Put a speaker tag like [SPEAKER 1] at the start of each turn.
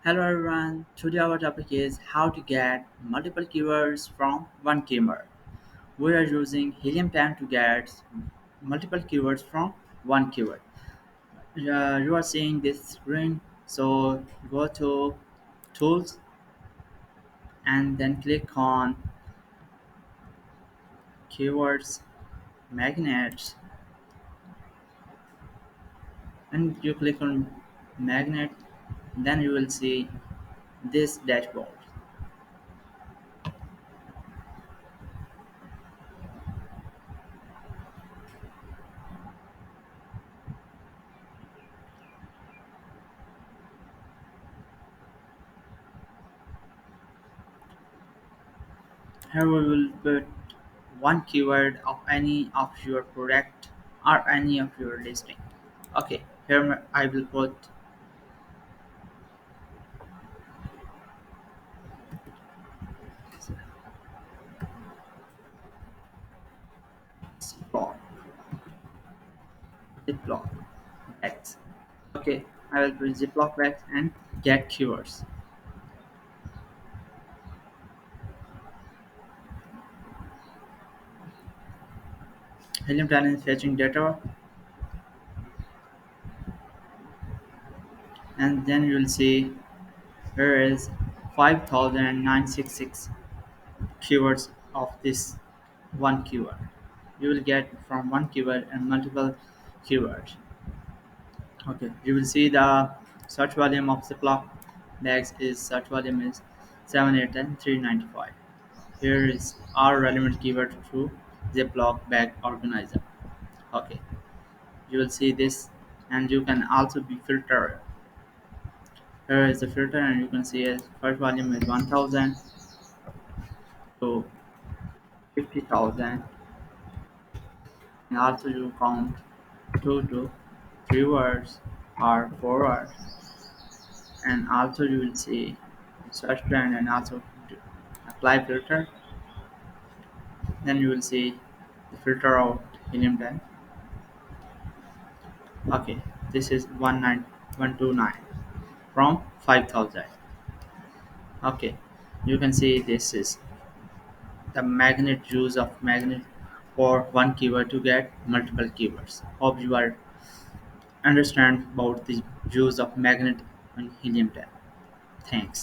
[SPEAKER 1] Hello everyone, today our topic is how to get multiple keywords from one keyword. We are using Helium 10 to get multiple keywords from one keyword. You are seeing this screen, so go to Tools and then click on Keywords, Magnets, and you click on Magnet, then you will see this dashboard. Here we will put one keyword of any of your product or any of your listing. Okay, here I will put Ziploc, Ziploc bags. Okay, I will put Ziploc bags and get keywords. Helium Talent is fetching data, and then you will see here is 5,966 keywords of this one keyword. You will get from one keyword and multiple keywords. Okay, you will see the search volume of Ziploc bags is search volume is 78395. Here is our relevant keyword to Ziploc bag organizer. Okay, you will see this, and you can also be filter. Here is the filter, and you can see as first volume is 1000 to 50,000, and also you count 2 to 3 words or 4 words, and also you will see search trend and also apply filter. Then you will see the filter out helium 10. Okay, this is 19129 from 5000. Okay, you can see this is the magnet use of magnet for one keyword to get multiple keywords. Hope you are understand about the use of magnet in helium 10. Thanks.